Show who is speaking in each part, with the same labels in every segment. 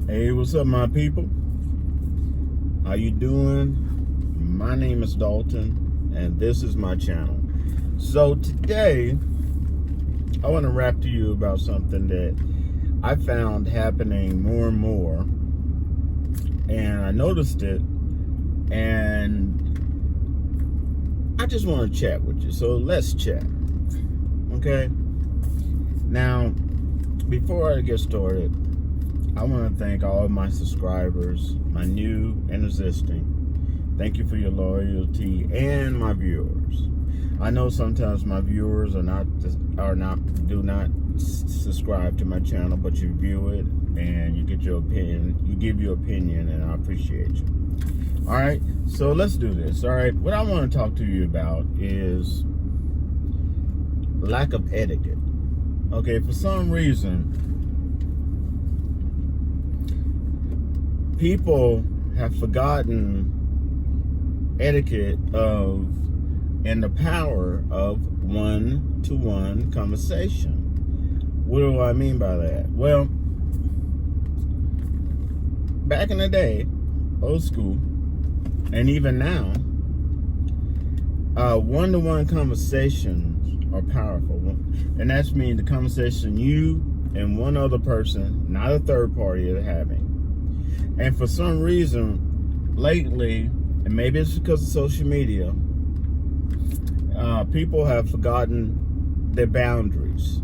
Speaker 1: Hey, what's up, my people? How you doing? My name is Dalton, and this is my channel. So today, I want to rap to you about something that I found happening more and more, and I noticed it, and I just want to chat with you. So let's chat, okay? Now, before I get started, I want to thank all of my subscribers, my new and existing. Thank you for your loyalty and my viewers. I know sometimes my viewers do not subscribe to my channel, but you view it and you get your opinion. You give your opinion, and I appreciate you. All right, so let's do this. All right, what I want to talk to you about is lack of etiquette. Okay, for some reason, people have forgotten etiquette and the power of one-to-one conversation. What do I mean by that? Well, back in the day, old school, and even now, one-to-one conversations are powerful. And that's mean the conversation you and one other person, not a third party, are having. And for some reason, lately, and maybe it's because of social media, people have forgotten their boundaries,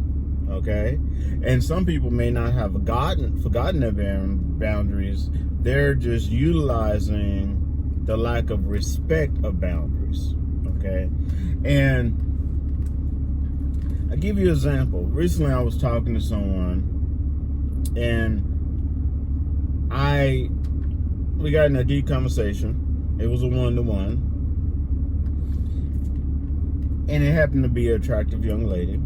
Speaker 1: okay? And some people may not have forgotten their boundaries. They're just utilizing the lack of respect of boundaries, okay? And I'll give you an example. Recently, I was talking to someone, and we got in a deep conversation. It was a one-to-one. And it happened to be an attractive young lady.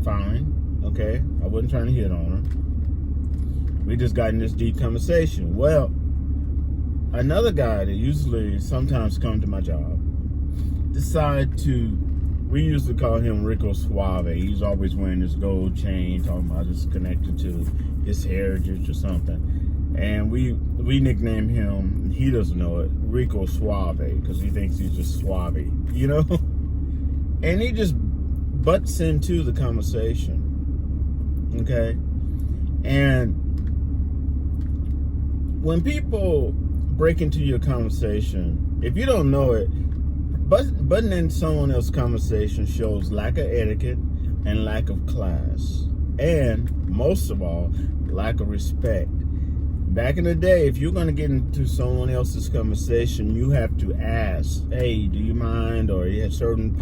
Speaker 1: Fine. Okay. I wasn't trying to hit on her. We just got in this deep conversation. Well, another guy that usually sometimes come to my job decided to, we used to call him Rico Suave. He's always wearing this gold chain, talking about it's connected to his heritage or something. And we nicknamed him, he doesn't know it, Rico Suave, because he thinks he's just suave, you know? And he just butts into the conversation, okay? And when people break into your conversation, if you don't know it, butting in someone else's conversation shows lack of etiquette and lack of class. And most of all, lack of respect. Back in the day, if you're going to get into someone else's conversation, you have to ask, hey, do you mind? Or you have certain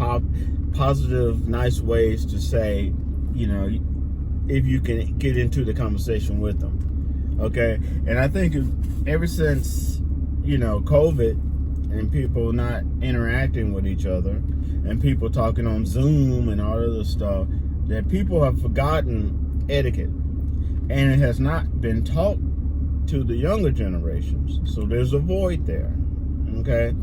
Speaker 1: positive, nice ways to say, you know, if you can get into the conversation with them. Okay? And I think ever since, you know, COVID and people not interacting with each other and people talking on Zoom and all other stuff, that people have forgotten etiquette. And it has not been taught to the younger generations. So there's a void there, okay?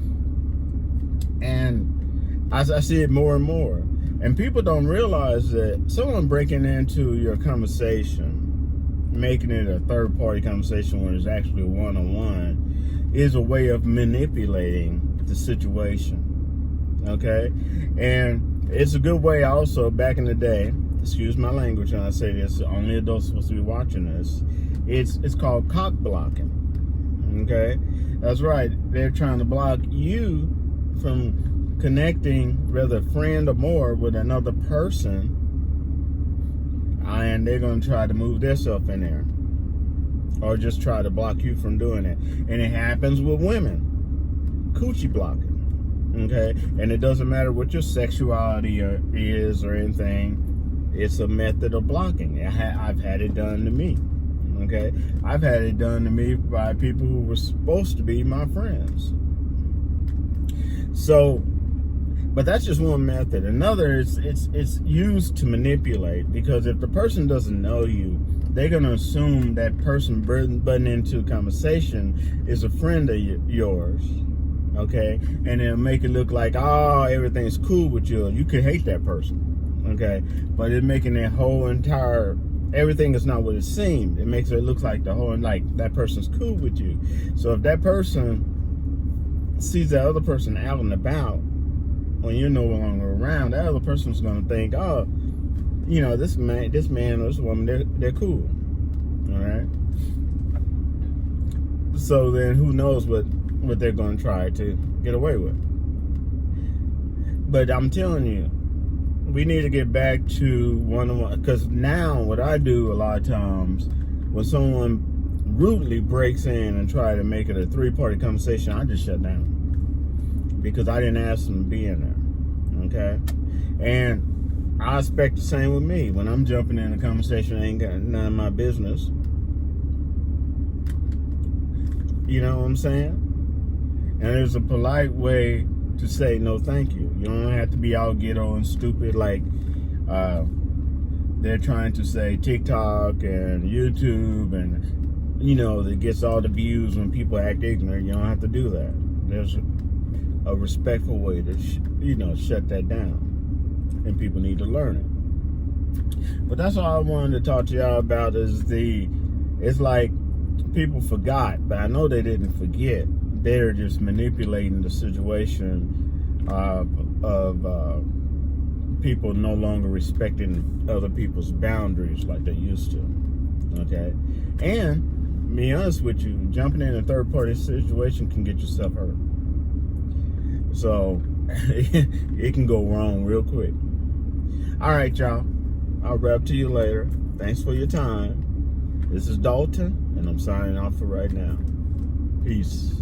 Speaker 1: And I see it more and more. And people don't realize that someone breaking into your conversation, making it a third-party conversation when it's actually a one-on-one, is a way of manipulating the situation, okay? And it's a good way also, back in the day, excuse my language when I say this, only adults supposed to be watching this, it's called cock blocking, okay? That's right. They're trying to block you from connecting, whether a friend or more, with another person, and they're going to try to move themselves in there or just try to block you from doing it. And it happens with women, coochie blocking, okay? And it doesn't matter what your sexuality is or anything. It's a method of blocking. I've had it done to me. Okay, I've had it done to me by people who were supposed to be my friends. So, but that's just one method. Another is it's used to manipulate, because if the person doesn't know you, they're gonna assume that person butting into a conversation is a friend of yours. Okay, and it'll make it look like, oh, everything's cool with you. You could hate that person. Okay, but it's making that whole entire everything is not what it seemed. It makes it look like the whole, like that person's cool with you. So if that person sees that other person out and about when you're no longer around, that other person's going to think, oh, you know, this man or this woman, they're cool. All right. So then who knows what they're going to try to get away with. But I'm telling you, we need to get back to one-on-one, because now what I do a lot of times, when someone rudely breaks in and try to make it a three-party conversation, I just shut down, because I didn't ask them to be in there. Okay? And I expect the same with me. When I'm jumping in a conversation, I ain't got none of my business. You know what I'm saying? And there's a polite way to say no thank you. You don't have to be all ghetto and stupid like they're trying to say TikTok and YouTube, and you know, that gets all the views when people act ignorant. You don't have to do that. There's a respectful way to shut that down, and people need to learn it. But that's all I wanted to talk to y'all about. It's like people forgot, but I know they didn't forget. They're just manipulating the situation of people no longer respecting other people's boundaries like they used to. Okay? And, to be honest with you, jumping in a third-party situation can get yourself hurt. So, it can go wrong real quick. All right, y'all. I'll wrap to you later. Thanks for your time. This is Dalton, and I'm signing off for right now. Peace.